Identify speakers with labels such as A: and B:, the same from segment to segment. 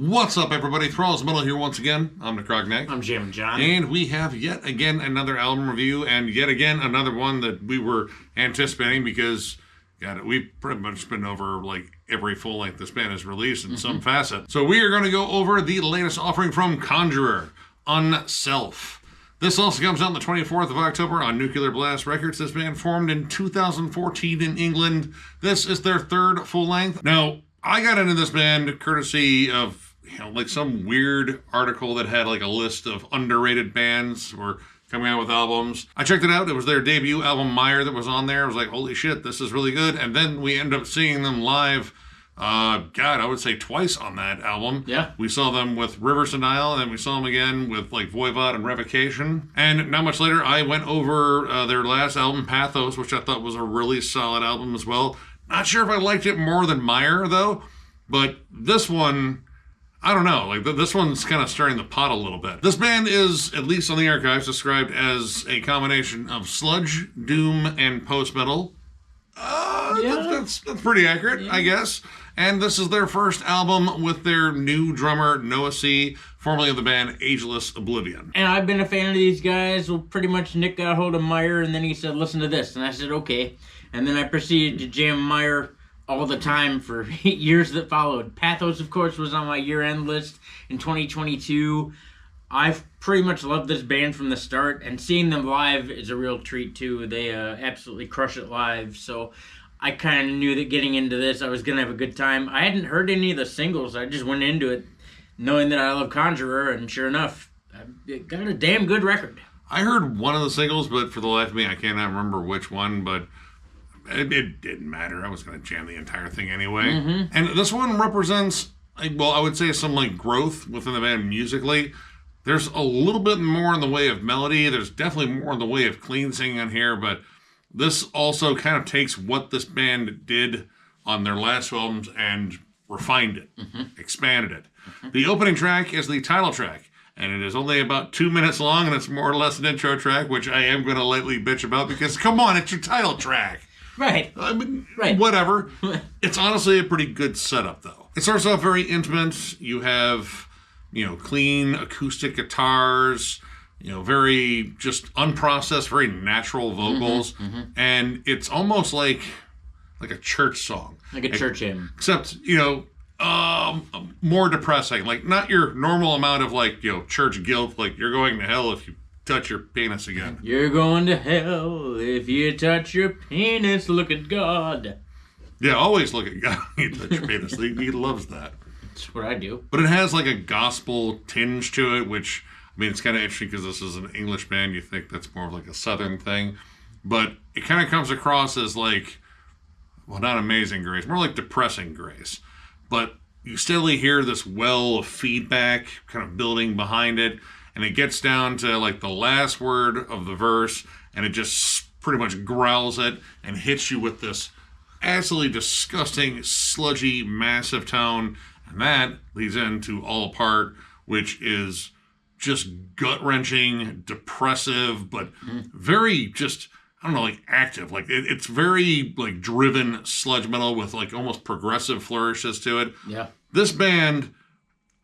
A: What's up, everybody? Thralls Metal here once again. I'm Necrotic.
B: I'm Jammin.
A: And we have yet again another album review, and yet again another one that we were anticipating because, God, we've pretty much been over like every full length this band has released in some facet. So we are going to go over the latest offering from Conjurer, Unself. This also comes out on the 24th of October on Nuclear Blast Records. This band formed in 2014 in England. This is their third full length. Now, I got into this band courtesy of like some weird article that had like a list of underrated bands were coming out with albums. I checked it out. It was their debut album, Meyer, that was on there. I was like, holy shit, this is really good. And then we ended up seeing them live, I would say twice on that album.
B: Yeah.
A: We saw them with Rivers and Nile, and then we saw them again with like Voivod and Revocation. And not much later, I went over their last album, Pathos, which I thought was a really solid album as well. Not sure if I liked it more than Meyer, though. But this one, I don't know, like this one's kind of stirring the pot a little bit. This band is, at least on the archives, described as a combination of sludge, doom, and post-metal. That's pretty accurate, I guess. And this is their first album with their new drummer, Noah C., formerly of the band Ageless Oblivion.
B: And I've been a fan of these guys. Well, pretty much Nick got a hold of Meyer, and then he said, listen to this. And I said, okay. And then I proceeded to jam Meyer all the time for years that followed. Pathos, of course, was on my year-end list in 2022. I've pretty much loved this band from the start, and seeing them live is a real treat, too. They absolutely crush it live, so I kind of knew that getting into this, I was going to have a good time. I hadn't heard any of the singles. I just went into it knowing that I love Conjurer, and sure enough, it got a damn good record.
A: I heard one of the singles, but for the life of me, I cannot remember which one, but it didn't matter. I was going to jam the entire thing anyway. And this one represents, well, I would say some like growth within the band musically. There's a little bit more in the way of melody. There's definitely more in the way of clean singing on here, but this also kind of takes what this band did on their last albums and refined it, expanded it. The opening track is the title track, and it is only about 2 minutes long, and it's more or less an intro track, which I am going to lightly bitch about because, come on, it's your title track.
B: Right.
A: I mean,
B: right.
A: Whatever. It's honestly a pretty good setup, though. It starts off very intimate. You have, clean acoustic guitars, very just unprocessed, very natural vocals. And it's almost like a church song.
B: Like a church hymn.
A: Except, more depressing. Like, not your normal amount of, church guilt, like you're going to hell if you touch your penis again.
B: You're going to hell if you touch your penis. Look at God.
A: Yeah, always look at God when you touch your penis. He loves that.
B: That's what I do.
A: But it has like a gospel tinge to it, which, I mean, it's kind of interesting because this is an English band. You think that's more of like a Southern thing. But it kind of comes across as like, well, not Amazing Grace, more like Depressing Grace. But you steadily hear this well of feedback kind of building behind it. And it gets down to like the last word of the verse, and it just pretty much growls it and hits you with this absolutely disgusting, sludgy, massive tone. And that leads into All Apart, which is just gut-wrenching, depressive, but very just, I don't know, like active. Like it's very like driven sludge metal with like almost progressive flourishes to it.
B: Yeah.
A: This band,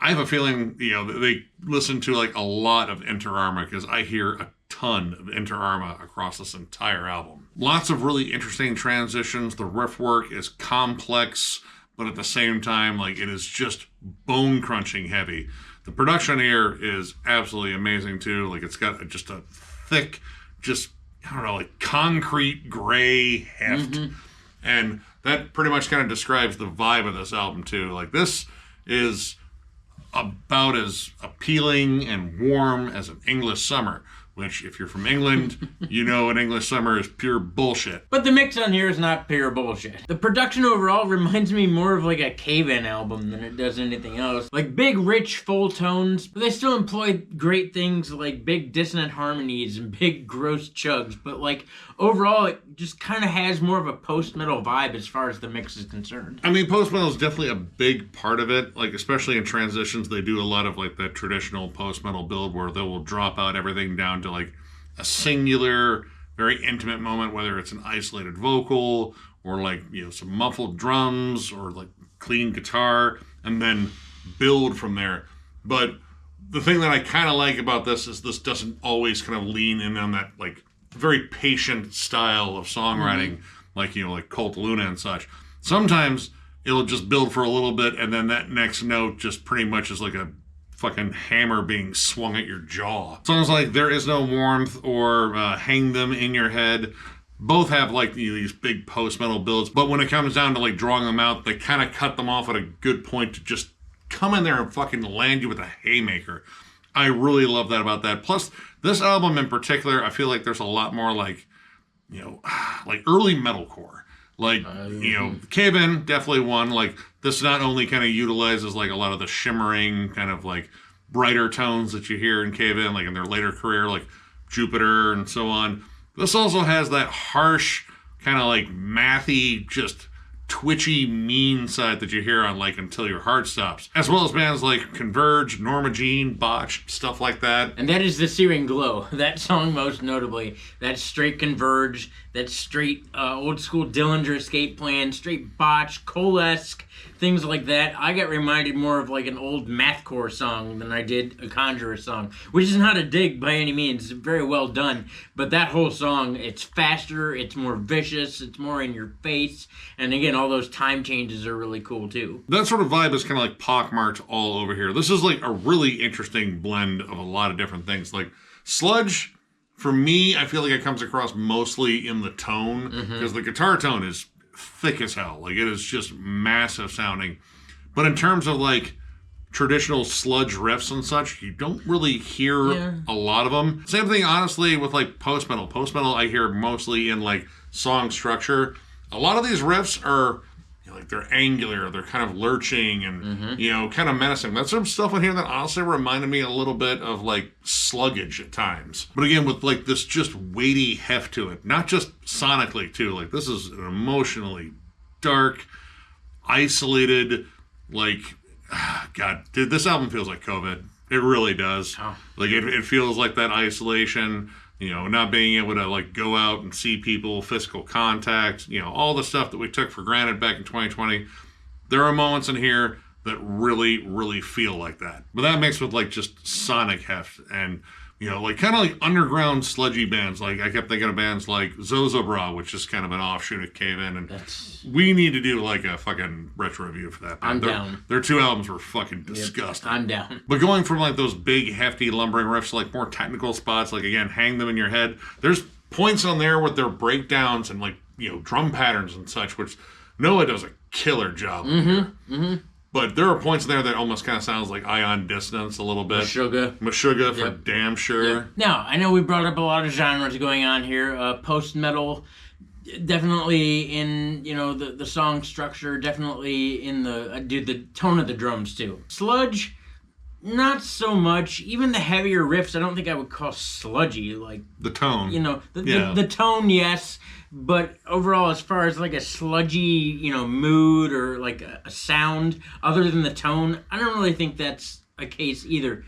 A: I have a feeling, they listen to like a lot of Inter Arma because I hear a ton of Inter Arma across this entire album. Lots of really interesting transitions. The riff work is complex, but at the same time, like it is just bone crunching heavy. The production here is absolutely amazing too. Like it's got just a thick, just, I don't know, like concrete gray heft. And that pretty much kind of describes the vibe of this album too. Like this is about as appealing and warm as an English summer, which, if you're from England, an English summer is pure bullshit.
B: But the mix on here is not pure bullshit. The production overall reminds me more of like a Cave-In album than it does anything else. Like big, rich, full tones, but they still employ great things like big dissonant harmonies and big, gross chugs. But like overall, it just kind of has more of a post-metal vibe as far as the mix is concerned.
A: I mean, post-metal is definitely a big part of it. Like, especially in transitions, they do a lot of like that traditional post-metal build where they will drop out everything down to like a singular, very intimate moment, whether it's an isolated vocal or like, some muffled drums or like clean guitar, and then build from there. But the thing that I kind of like about this is this doesn't always kind of lean in on that like very patient style of songwriting, like, you know, like Cult Luna and such. Sometimes it'll just build for a little bit, and then that next note just pretty much is like a fucking hammer being swung at your jaw. Songs like There Is No Warmth or Hang Them in Your Head both have like, you know, these big post-metal builds, but when it comes down to like drawing them out, they kind of cut them off at a good point to just come in there and fucking land you with a haymaker. I really love that about that. Plus, this album in particular, I feel like there's a lot more like, you know, like early metalcore. Like, you know, Cave In, definitely one. Like, this not only kind of utilizes like a lot of the shimmering kind of like brighter tones that you hear in Cave In, like in their later career, like Jupiter and so on. This also has that harsh, kind of like mathy, just twitchy, mean side that you hear on like Until Your Heart Stops, as well as bands like Converge, Norma Jean, Botch, stuff like that.
B: And that is the Searing Glow. That song most notably. That's straight Converge. That's straight old school Dillinger Escape Plan. Straight Botch, Coalesque, things like that. I got reminded more of like an old mathcore song than I did a Conjurer song, which is not a dig by any means. It's very well done. But that whole song, it's faster, it's more vicious, it's more in your face. And again, all those time changes are really cool too.
A: That sort of vibe is kind of like pockmarked all over here. This is like a really interesting blend of a lot of different things. Like Sludge, for me, I feel like it comes across mostly in the tone, because the guitar tone is thick as hell. Like, it is just massive sounding. But in terms of like traditional sludge riffs and such, you don't really hear a lot of them. Same thing, honestly, with like post metal. Post metal, I hear mostly in like song structure. A lot of these riffs are, you know, like they're angular, they're kind of lurching and, you know, kind of menacing. That's some stuff in here that honestly reminded me a little bit of like Sluggish at times. But again, with like this just weighty heft to it, not just sonically too. Like, this is an emotionally dark, isolated, like, God, dude, this album feels like COVID. It really does. Oh. Like, it feels like that isolation, you know, not being able to like go out and see people, physical contact, you know, all the stuff that we took for granted back in 2020. There are moments in here that really, really feel like that. But that mixed with like just sonic heft and, you know, like kind of like underground sludgy bands. Like, I kept thinking of bands like Zozobra, which is kind of an offshoot of Cave In. And we need to do like a fucking retro review for that band.
B: I'm down.
A: Their two albums were fucking disgusting.
B: I'm down.
A: But going from like those big, hefty, lumbering riffs to like more technical spots, like again, Hang Them in Your Head. There's points on there with their breakdowns and like, you know, drum patterns and such, which Noah does a killer job with. But there are points in there that almost kind of sounds like Ion Dissonance a little bit. Meshuggah for damn sure.
B: Yep. Now, I know we brought up a lot of genres going on here. Post-metal, definitely in, you know, the song structure, definitely in the tone of the drums too. Sludge, not so much. Even the heavier riffs, I don't think I would call sludgy. Like
A: the tone.
B: You know, the tone, yes. But overall, as far as like a sludgy, you know, mood or like a sound, other than the tone, I don't really think that's a case either.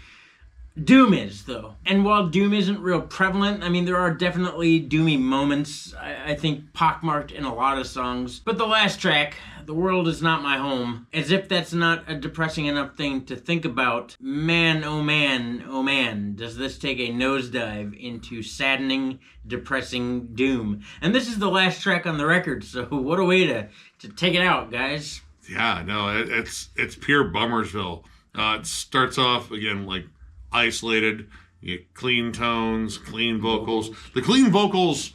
B: Doom is, though. And while Doom isn't real prevalent, I mean, there are definitely doomy moments, I think, pockmarked in a lot of songs. But the last track, The World Is Not My Home, as if that's not a depressing enough thing to think about, man, oh man, does this take a nosedive into saddening, depressing doom. And this is the last track on the record, so what a way to take it out, guys.
A: Yeah, no, it's pure Bummersville. It starts off, again, like, isolated, you get clean tones, clean vocals. The clean vocals,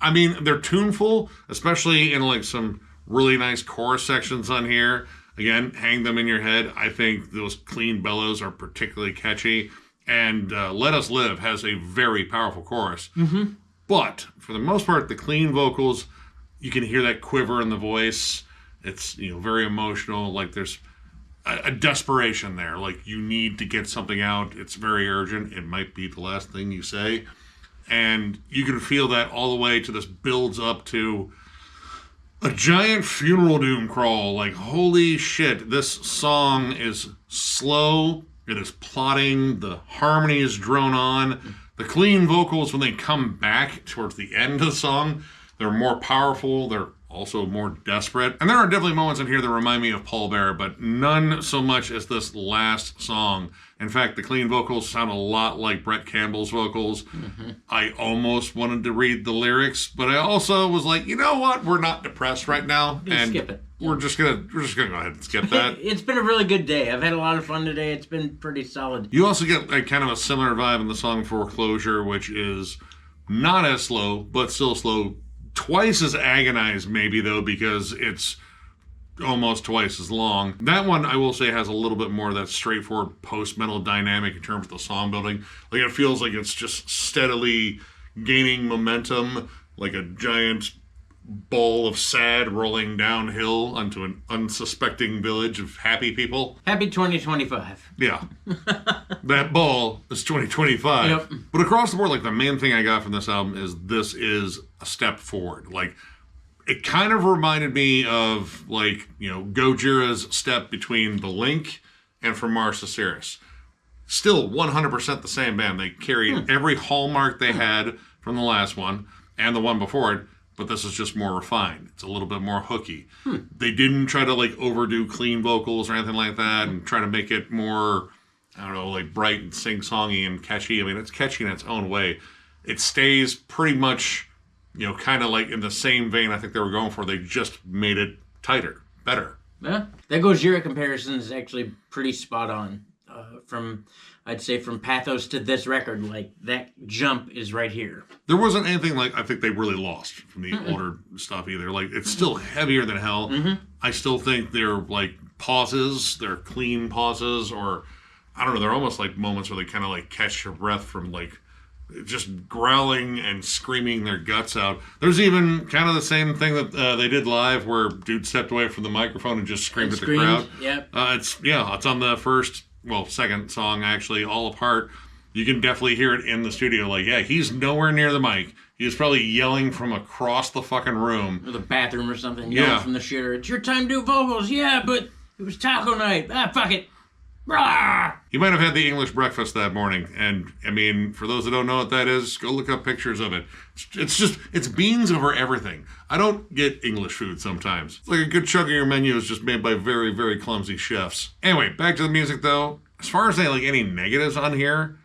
A: I mean, they're tuneful, especially in like some really nice chorus sections on here. Again, Hang Them in Your Head. I think those clean bellows are particularly catchy. And Let Us Live has a very powerful chorus. But for the most part, the clean vocals, you can hear that quiver in the voice. It's, you know, very emotional. Like, there's a desperation there. Like, you need to get something out. It's very urgent. It might be the last thing you say. And you can feel that all the way to this builds up to a giant funeral doom crawl. Like, holy shit, this song is slow. It is plotting. The harmony is drone on. The clean vocals, when they come back towards the end of the song, they're more powerful. They're also more desperate. And there are definitely moments in here that remind me of Paul Bearer, but none so much as this last song. In fact, the clean vocals sound a lot like Brett Campbell's vocals. Mm-hmm. I almost wanted to read the lyrics, but I also was like, you know what? We're not depressed right now, and
B: skip it.
A: We're just gonna go ahead and skip that.
B: It's been a really good day. I've had a lot of fun today. It's been pretty solid.
A: You also get like kind of a similar vibe in the song Foreclosure, which is not as slow, but still slow. Twice as agonized, maybe, though, because it's almost twice as long. That one, I will say, has a little bit more of that straightforward post-metal dynamic in terms of the song building. Like, it feels like it's just steadily gaining momentum, like a giant ball of sad rolling downhill onto an unsuspecting village of happy people.
B: Happy 2025.
A: Yeah. That ball is 2025.
B: Yep.
A: But across the board, like, the main thing I got from this album is this is a step forward. Like, it kind of reminded me of, like, you know, Gojira's step between The Link and From Mars to Ceres. Still 100% the same band. They carried every hallmark they had from the last one and the one before it, but this is just more refined. It's a little bit more hooky. They didn't try to, like, overdo clean vocals or anything like that and try to make it more, I don't know, like, bright and sing-songy and catchy. I mean, it's catchy in its own way. It stays pretty much, you know, kind of like in the same vein I think they were going for. They just made it tighter, better.
B: Yeah, that Gojira comparison is actually pretty spot on. I'd say from Pathos to this record, like, that jump is right here.
A: There wasn't anything like I think they really lost from the older stuff either. Like, it's still heavier than hell. I still think they're like pauses, they're clean pauses, or I don't know, they're almost like moments where they kind of like catch your breath from like just growling and screaming their guts out. There's even kind of the same thing that they did live where dude stepped away from the microphone and just screamed at the crowd.
B: Yep.
A: It's on the second song, actually, All Apart. You can definitely hear it in the studio. Like, yeah, he's nowhere near the mic. He's probably yelling from across the fucking room.
B: Or the bathroom or something. Yelling from the shitter. It's your time to do vocals. Yeah, but it was taco night. Fuck it. Rah!
A: He might have had the English breakfast that morning. And, I mean, for those that don't know what that is, go look up pictures of it. It's beans over everything. I don't get English food sometimes. It's like a good chunk of your menu is just made by very, very clumsy chefs. Anyway, back to the music, though. As far as any negatives on here,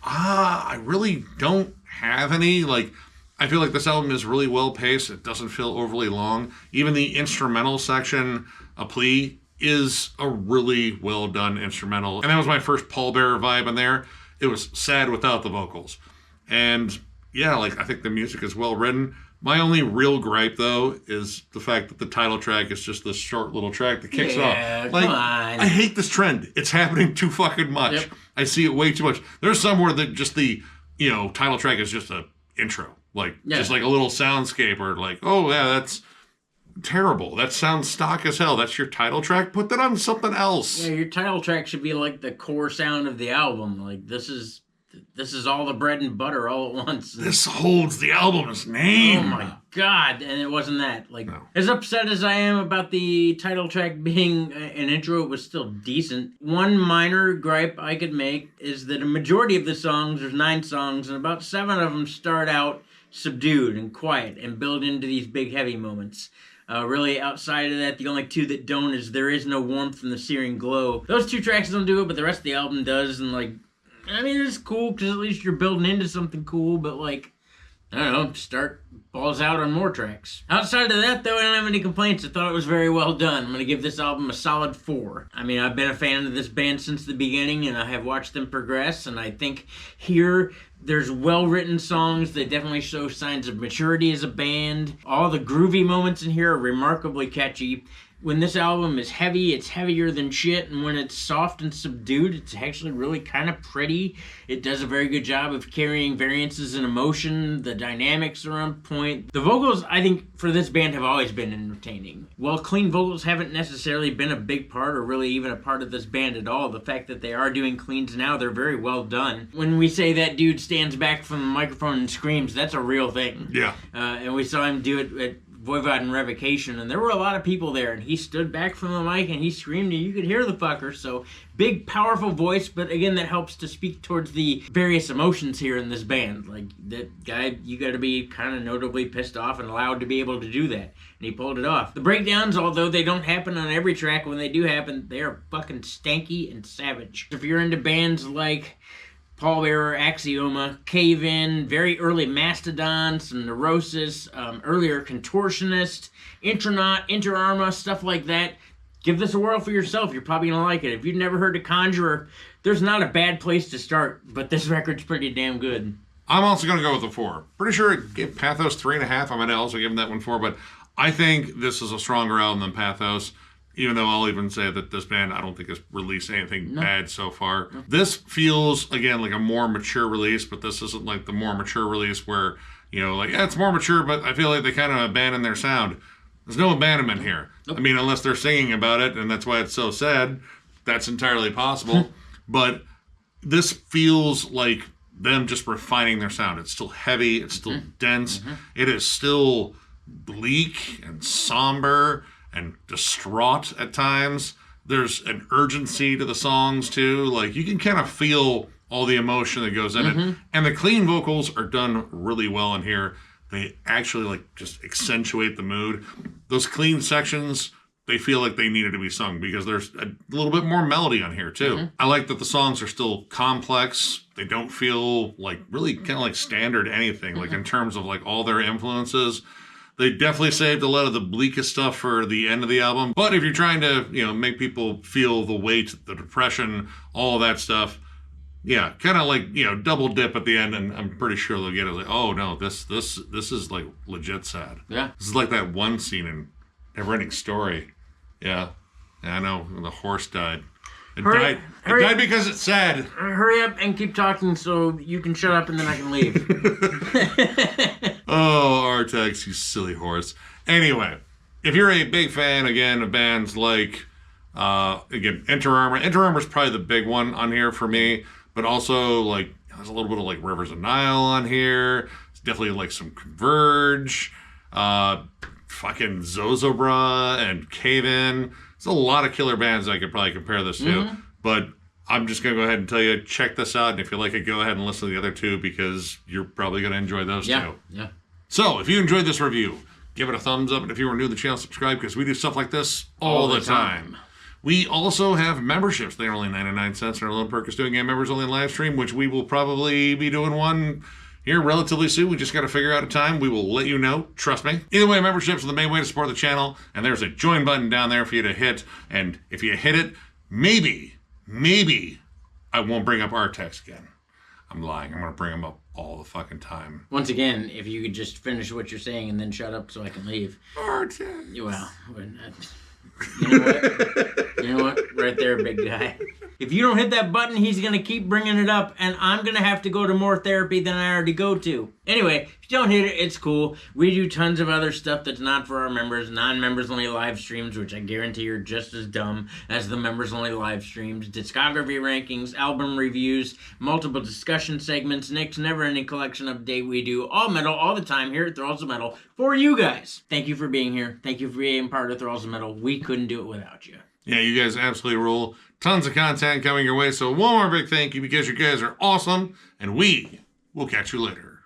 A: I really don't have any. Like, I feel like this album is really well paced. It doesn't feel overly long. Even the instrumental section, A Plea, is a really well done instrumental. And that was my first Paul Bearer vibe in there. It was sad without the vocals. And yeah, like, I think the music is well written. My only real gripe, though, is the fact that the title track is just this short little track that kicks it off. Like,
B: come on.
A: I hate this trend. It's happening too fucking much.
B: Yep.
A: I see it way too much. There's somewhere that just the, title track is just a intro. Like, just like a little soundscape, or like, oh yeah, that's terrible. That sounds stock as hell. That's your title track? Put that on something else.
B: Yeah, your title track should be like the core sound of the album. Like, this is all the bread and butter all at once.
A: This holds the album's name.
B: Oh my god. And it wasn't that. Like, as upset as I am about the title track being an intro, it was still decent. One minor gripe I could make is that a majority of the songs, there's 9 songs, and about 7 of them start out subdued and quiet and build into these big heavy moments. Really, outside of that, the only 2 that don't is There Is No Warmth and The Searing Glow. Those 2 tracks don't do it, but the rest of the album does, and like, I mean, it's cool, because at least you're building into something cool, but like, I don't know, start balls out on more tracks. Outside of that, though, I don't have any complaints. I thought it was very well done. I'm going to give this album a solid 4. I mean, I've been a fan of this band since the beginning, and I have watched them progress, and I think here there's well-written songs that definitely show signs of maturity as a band. All the groovy moments in here are remarkably catchy. When this album is heavy, it's heavier than shit, and when it's soft and subdued, it's actually really kind of pretty. It does a very good job of carrying variances in emotion. The dynamics are on point. The vocals, I think, for this band have always been entertaining. While clean vocals haven't necessarily been a big part, or really even a part of this band at all, the fact that they are doing cleans now, they're very well done. When we say that dude stands back from the microphone and screams, that's a real thing.
A: Yeah.
B: And we saw him do it at Voivod and Revocation, and there were a lot of people there, and he stood back from the mic and he screamed, and you could hear the fucker. So big, powerful voice, but again, that helps to speak towards the various emotions here in this band. Like, that guy, you got to be kind of notably pissed off and allowed to be able to do that, and he pulled it off. The breakdowns, although they don't happen on every track, when they do happen, they are fucking stanky and savage. If you're into bands like Pallbearer, Axioma, Cave In, very early Mastodon, some Neurosis, earlier Contortionist, Intronaut, Inter Arma, stuff like that, give this a whirl for yourself. You're probably going to like it. If you've never heard of Conjurer, there's not a bad place to start, but this record's pretty damn good.
A: I'm also going to go with a 4. Pretty sure it gave Pathos 3.5. I might also give him that one 4, but I think this is a stronger album than Pathos. Even though I'll even say that this band, I don't think has released anything bad so far. No. This feels, again, like a more mature release, but this isn't like the more mature release where, you know, like, yeah, it's more mature, but I feel like they kind of abandoned their sound. There's no abandonment here. Nope. I mean, unless they're singing about it, and that's why it's so sad. That's entirely possible. But this feels like them just refining their sound. It's still heavy. It's still dense. It is still bleak and somber and distraught at times. There's an urgency to the songs too. Like, you can kind of feel all the emotion that goes in it. And the clean vocals are done really well in here. They actually like just accentuate the mood. Those clean sections, they feel like they needed to be sung because there's a little bit more melody on here too. I like that the songs are still complex. They don't feel like really kind of like standard anything, like in terms of like all their influences. They definitely saved a lot of the bleakest stuff for the end of the album. But if you're trying to, you know, make people feel the weight, the depression, all that stuff, yeah, kind of like, you know, double dip at the end, and I'm pretty sure they'll get it. Like, oh no, this is like legit sad. Yeah, this is like that one scene in Neverending Story. Yeah, I know, the horse died. It died because it's sad.
B: Hurry up and keep talking so you can shut up and then I can leave.
A: Oh, Artex, you silly horse. Anyway, if you're a big fan, again, of bands like, again, Inter Arma. Inter Arma's probably the big one on here for me, but also, like, there's a little bit of, like, Rivers of Nile on here. It's definitely, like, some Converge, fucking Zozobra and Cave In. There's a lot of killer bands I could probably compare this to, but I'm just going to go ahead and tell you, check this out, and if you like it, go ahead and listen to the other two, because you're probably going to enjoy those too. Yeah. So, if you enjoyed this review, give it a thumbs up, and if you are new to the channel, subscribe, because we do stuff like this all the time. We also have memberships. They are only 99 cents, and our lone perk is doing a members-only live stream, which we will probably be doing one here relatively soon. We just got to figure out a time. We will let you know. Trust me. Either way, memberships are the main way to support the channel, and there's a join button down there for you to hit, and if you hit it, maybe I won't bring up Artex again. I'm lying. I'm going to bring him up all the fucking time.
B: Once again, if you could just finish what you're saying and then shut up so I can leave.
A: Artex.
B: Well, you know what? You know what? Right there, big guy. If you don't hit that button, he's going to keep bringing it up, and I'm going to have to go to more therapy than I already go to. Anyway, if you don't hit it, it's cool. We do tons of other stuff that's not for our members, non-members only live streams, which I guarantee are just as dumb as the members only live streams, discography rankings, album reviews, multiple discussion segments, Nick's never-ending collection update. We do all metal all the time here at Thralls of Metal for you guys. Thank you for being here. Thank you for being part of Thralls of Metal. We couldn't do it without you.
A: Yeah, you guys absolutely rule. Tons of content coming your way, so one more big thank you, because you guys are awesome, and we will catch you later.